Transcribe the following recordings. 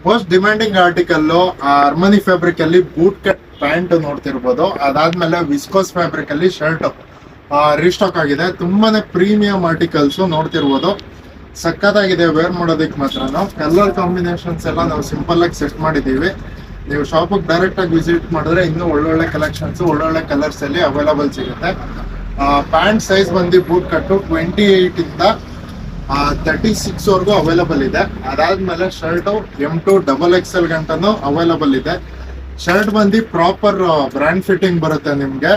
Most demanding article Armani fabric ಅಲ್ಲಿ boot cut pant ನೋಡ್ತಿರ್ಬೋದು. ಅದಾದ್ಮೇಲೆ ವಿಸ್ಕೋಸ್ ಫ್ಯಾಬ್ರಿಕ್ ಅಲ್ಲಿ ಶರ್ಟ್ ರೀಸ್ಟಾಕ್ ಆಗಿದೆ. ತುಂಬಾನೇ ಪ್ರೀಮಿಯಂ ಆರ್ಟಿಕಲ್ಸ್ ನೋಡ್ತಿರ್ಬೋದು. ಸಕ್ಕತ್ತಾಗಿದೆ ವೇರ್ ಮಾಡೋದಕ್ಕೆ ಮಾತ್ರ. ಕಲರ್ ಕಾಂಬಿನೇಷನ್ಸ್ ಎಲ್ಲ ನಾವು ಸಿಂಪಲ್ ಆಗಿ ಸೆಟ್ ಮಾಡಿದೀವಿ. ನೀವು ಶಾಪಿಗೆ ಡೈರೆಕ್ಟ್ ಆಗಿ ವಿಸಿಟ್ ಮಾಡಿದ್ರೆ ಇನ್ನೂ ಒಳ್ಳೊಳ್ಳೆ ಕಲೆಕ್ಷನ್ಸ್ ಒಳ್ಳೊಳ್ಳೆ ಕಲರ್ಸ್ ಅಲ್ಲಿ ಅವೈಲಬಲ್ ಸಿಗುತ್ತೆ. ಪ್ಯಾಂಟ್ ಸೈಜ್ ಬಂದು ಬೂಟ್ ಕಟ್ಟು 28 ಇಂದ 36 ವರೆಗೂ ಅವೈಲಬಲ್ ಇದೆ. ಅದಾದ್ಮೇಲೆ ಶರ್ಟ್ M2 XXL ಗಂಟನು ಅವೈಲಬಲ್ ಇದೆ. ಶರ್ಟ್ ಬಂದು ಪ್ರಾಪರ್ ಬ್ರ್ಯಾಂಡ್ ಫಿಟ್ಟಿಂಗ್ ಬರುತ್ತೆ ನಿಮ್ಗೆ.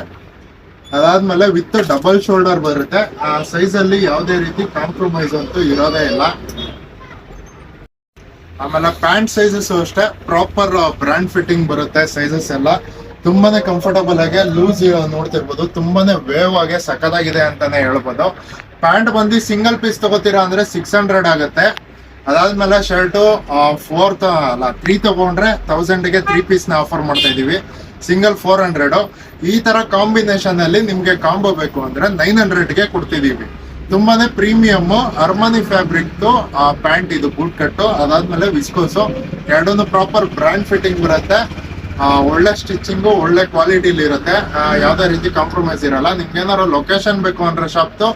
ಅದಾದ್ಮೇಲೆ ವಿತ್ ಡಬಲ್ ಶೋಲ್ಡರ್ ಬರುತ್ತೆ. ಆ ಸೈಜ್ ಅಲ್ಲಿ ಯಾವುದೇ ರೀತಿ ಕಾಂಪ್ರಮೈಸ್ ಅಂತೂ ಇರೋದೇ ಇಲ್ಲ. ಆಮೇಲೆ ಪ್ಯಾಂಟ್ ಸೈಜಸ್ ಅಷ್ಟೇ ಪ್ರಾಪರ್ ಬ್ರ್ಯಾಂಡ್ ಫಿಟ್ಟಿಂಗ್ ಬರುತ್ತೆ. ಸೈಜಸ್ ಎಲ್ಲ ತುಂಬಾನೇ ಕಂಫರ್ಟಬಲ್ ಆಗಿ ಲೂಸ್ ನೋಡ್ತಿರ್ಬೋದು. ತುಂಬಾನೇ ವೇವ್ ಆಗಿ ಸಖತ್ತಾಗಿದೆ ಅಂತಾನೆ ಹೇಳ್ಬೋದು. ಪ್ಯಾಂಟ್ ಬಂದು ಸಿಂಗಲ್ ಪೀಸ್ ತಗೋತೀರಾ ಅಂದ್ರೆ 600 ಆಗುತ್ತೆ. ಅದಾದ್ಮೇಲೆ ಶರ್ಟ್ 3 ತಗೊಂಡ್ರೆ 1000ಗೆ 3 ಪೀಸ್ ನ ಆಫರ್ ಮಾಡ್ತಾ ಇದೀವಿ. ಸಿಂಗಲ್ 400. ಈ ತರ ಕಾಂಬಿನೇಷನ್ ಅಲ್ಲಿ ನಿಮ್ಗೆ ಕಾಂಬೋ ಬೇಕು ಅಂದ್ರೆ 900ಗೆ ಕೊಡ್ತಿದೀವಿ. ತುಂಬಾನೇ ಪ್ರೀಮಿಯಮ್ ಅರ್ಮನಿ ಫ್ಯಾಬ್ರಿಕ್ ಪ್ಯಾಂಟ್ ಇದು ಬೂಟ್ ಕಟ್ಟು. ಅದಾದ್ಮೇಲೆ ವಿಸ್ಕೋಸು ಎರಡೂ ಪ್ರಾಪರ್ ಬ್ರ್ಯಾಂಡ್ ಫಿಟ್ಟಿಂಗ್ ಬರುತ್ತೆ. ಒಳ್ಳೆ ಸ್ಟಿಚಿಂಗು ಒಳ್ಳೆ ಕ್ವಾಲಿಟಿಲಿ ಇರುತ್ತೆ. ಯಾವ್ದೇ ರೀತಿ ಕಾಂಪ್ರಮೈಸ್ ಇರಲ್ಲ. ನಿಮ್ಗೆ ಏನಾದ್ರು ಲೊಕೇಶನ್ ಬೇಕು ಅಂದ್ರೆ ಶಾಪ್ದು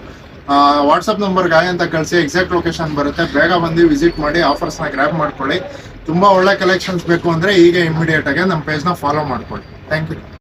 ವಾಟ್ಸಪ್ ನಂಬರ್ಗೆ ಆಯ್ ಅಂತ ಕಳಿಸಿ ಎಕ್ಸಾಕ್ಟ್ ಲೊಕೇಶನ್ ಬರುತ್ತೆ. ಬೇಗ ಬಂದು ವಿಸಿಟ್ ಮಾಡಿ ಆಫರ್ಸ್ನ ಗ್ರ್ಯಾಬ್ ಮಾಡ್ಕೊಳ್ಳಿ. ತುಂಬಾ ಒಳ್ಳೆ ಕಲೆಕ್ಷನ್ಸ್ ಬೇಕು ಅಂದ್ರೆ ಈಗ ಇಮಿಡಿಯೇಟ್ ಆಗಿ ನಮ್ಮ ಪೇಜ್ನ ಫಾಲೋ ಮಾಡ್ಕೊಳ್ಳಿ. Thank you.